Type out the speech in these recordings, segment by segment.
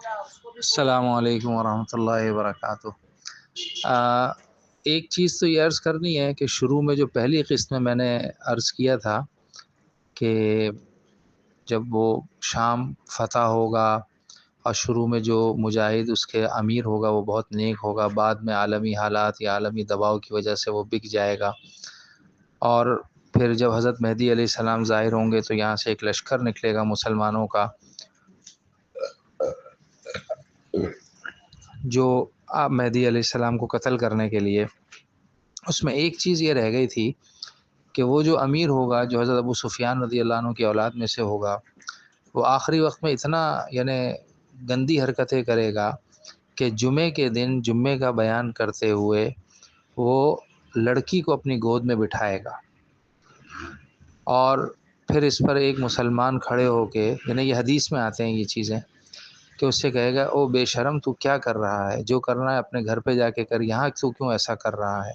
السلام علیکم ورحمۃ اللہ وبرکاتہ۔ آ، ایک چیز تو یہ عرض کرنی ہے کہ شروع میں جو پہلی قسط میں نے عرض کیا تھا کہ جب وہ شام فتح ہوگا اور شروع میں جو مجاہد اس کے امیر ہوگا وہ بہت نیک ہوگا، بعد میں عالمی حالات یا عالمی دباؤ کی وجہ سے وہ بک جائے گا، اور پھر جب حضرت مہدی علیہ السلام ظاہر ہوں گے تو یہاں سے ایک لشکر نکلے گا مسلمانوں کا جو آپ مہدی علیہ السلام کو قتل کرنے کے لیے۔ اس میں ایک چیز یہ رہ گئی تھی کہ وہ جو امیر ہوگا جو حضرت ابو سفیان رضی اللہ عنہ کی اولاد میں سے ہوگا، وہ آخری وقت میں اتنا یعنی گندی حرکتیں کرے گا کہ جمعے کے دن جمعے کا بیان کرتے ہوئے وہ لڑکی کو اپنی گود میں بٹھائے گا، اور پھر اس پر ایک مسلمان کھڑے ہو کے، یعنی یہ حدیث میں آتے ہیں یہ چیزیں، کہ اس سے کہے گا او بے شرم تو کیا کر رہا ہے، جو کرنا ہے اپنے گھر پہ جا کے کر، یہاں تو کیوں ایسا کر رہا ہے،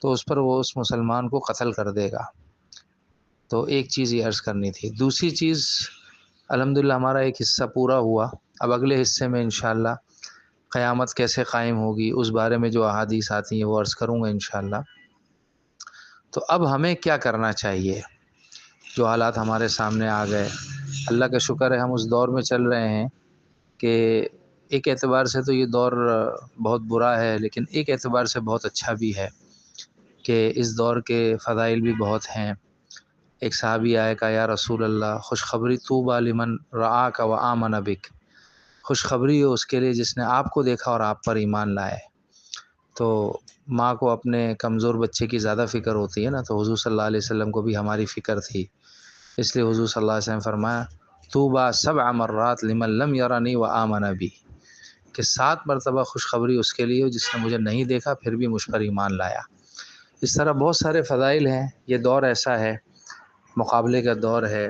تو اس پر وہ اس مسلمان کو قتل کر دے گا۔ تو ایک چیز یہ عرض کرنی تھی۔ دوسری چیز، الحمدللہ ہمارا ایک حصہ پورا ہوا، اب اگلے حصے میں انشاءاللہ قیامت کیسے قائم ہوگی اس بارے میں جو احادیث آتی ہیں وہ عرض کروں گا انشاءاللہ۔ تو اب ہمیں کیا کرنا چاہیے؟ جو حالات ہمارے سامنے آ گئے، اللہ کا شکر ہے ہم اس دور میں چل رہے ہیں کہ ایک اعتبار سے تو یہ دور بہت برا ہے، لیکن ایک اعتبار سے بہت اچھا بھی ہے کہ اس دور کے فضائل بھی بہت ہیں۔ ایک صحابی آئے کہا یا رسول اللہ خوشخبری طوبی لمن رآک و آمن بک، خوشخبری ہو اس کے لیے جس نے آپ کو دیکھا اور آپ پر ایمان لائے۔ تو ماں کو اپنے کمزور بچے کی زیادہ فکر ہوتی ہے نا، تو حضور صلی اللہ علیہ وسلم کو بھی ہماری فکر تھی، اس لیے حضور صلی اللہ علیہ وسلم فرمایا طوبی 7 مرات لمن لم یرنی و آمن بی، کہ 7 مرتبہ خوشخبری اس کے لیے ہو جس نے مجھے نہیں دیکھا پھر بھی مجھ پر ایمان لایا۔ اس طرح بہت سارے فضائل ہیں۔ یہ دور ایسا ہے، مقابلے کا دور ہے،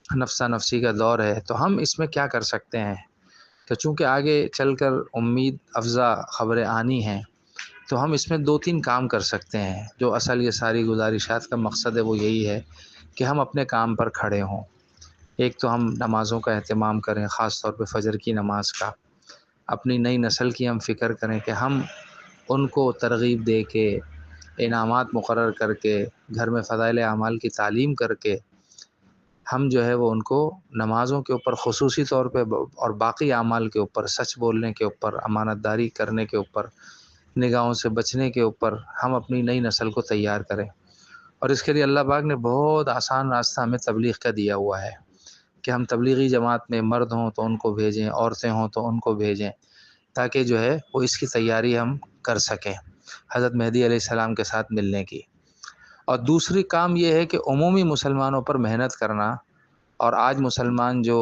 نفسا نفسی کا دور ہے، تو ہم اس میں کیا کر سکتے ہیں کہ چونکہ آگے چل کر امید افزا خبریں آنی ہیں، تو ہم اس میں 2-3 کام کر سکتے ہیں۔ جو اصل یہ ساری گزارشات کا مقصد ہے وہ یہی ہے کہ ہم اپنے کام پر کھڑے ہوں۔ ایک تو ہم نمازوں کا اہتمام کریں، خاص طور پہ فجر کی نماز کا۔ اپنی نئی نسل کی ہم فکر کریں کہ ہم ان کو ترغیب دے کے، انعامات مقرر کر کے، گھر میں فضائل اعمال کی تعلیم کر کے، ہم جو ہے وہ ان کو نمازوں کے اوپر خصوصی طور پہ اور باقی اعمال کے اوپر، سچ بولنے کے اوپر، امانت داری کرنے کے اوپر، نگاہوں سے بچنے کے اوپر ہم اپنی نئی نسل کو تیار کریں۔ اور اس کے لیے اللہ پاک نے بہت آسان راستہ ہمیں تبلیغ کا دیا ہوا ہے کہ ہم تبلیغی جماعت میں مرد ہوں تو ان کو بھیجیں، عورتیں ہوں تو ان کو بھیجیں، تاکہ جو ہے وہ اس کی تیاری ہم کر سکیں حضرت مہدی علیہ السلام کے ساتھ ملنے کی۔ اور دوسری کام یہ ہے کہ عمومی مسلمانوں پر محنت کرنا، اور آج مسلمان جو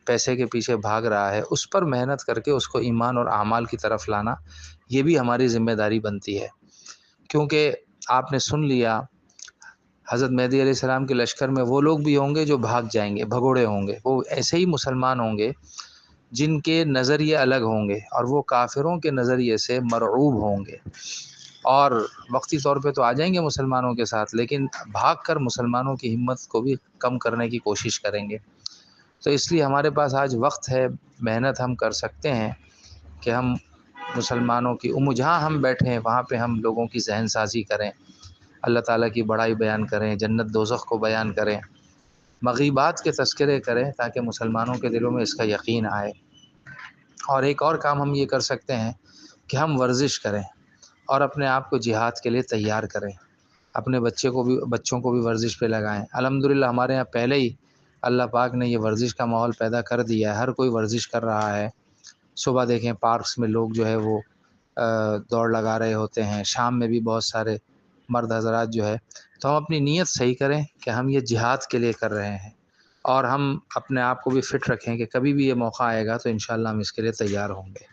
پیسے کے پیچھے بھاگ رہا ہے اس پر محنت کر کے اس کو ایمان اور اعمال کی طرف لانا، یہ بھی ہماری ذمہ داری بنتی ہے۔ کیونکہ آپ نے سن لیا حضرت مہدی علیہ السلام کے لشکر میں وہ لوگ بھی ہوں گے جو بھاگ جائیں گے، بھگوڑے ہوں گے، وہ ایسے ہی مسلمان ہوں گے جن کے نظریے الگ ہوں گے اور وہ کافروں کے نظریے سے مرعوب ہوں گے، اور وقتی طور پہ تو آ جائیں گے مسلمانوں کے ساتھ، لیکن بھاگ کر مسلمانوں کی ہمت کو بھی کم کرنے کی کوشش کریں گے۔ تو اس لیے ہمارے پاس آج وقت ہے، محنت ہم کر سکتے ہیں کہ ہم مسلمانوں کی جہاں ہم بیٹھے ہیں وہاں پہ ہم لوگوں کی ذہن سازی کریں، اللہ تعالیٰ کی بڑائی بیان کریں، جنت دوزخ کو بیان کریں، مغیبات کے تذکرے کریں، تاکہ مسلمانوں کے دلوں میں اس کا یقین آئے۔ اور ایک اور کام ہم یہ کر سکتے ہیں کہ ہم ورزش کریں اور اپنے آپ کو جہاد کے لیے تیار کریں، اپنے بچوں کو بھی ورزش پہ لگائیں۔ الحمدللہ ہمارے یہاں پہلے ہی اللہ پاک نے یہ ورزش کا ماحول پیدا کر دیا ہے، ہر کوئی ورزش کر رہا ہے۔ صبح دیکھیں پارکس میں لوگ جو ہے وہ دوڑ لگا رہے ہوتے ہیں، شام میں بھی بہت سارے مرد حضرات جو ہے۔ تو ہم اپنی نیت صحیح کریں کہ ہم یہ جہاد کے لیے کر رہے ہیں، اور ہم اپنے آپ کو بھی فٹ رکھیں کہ کبھی بھی یہ موقع آئے گا تو انشاءاللہ ہم اس کے لیے تیار ہوں گے۔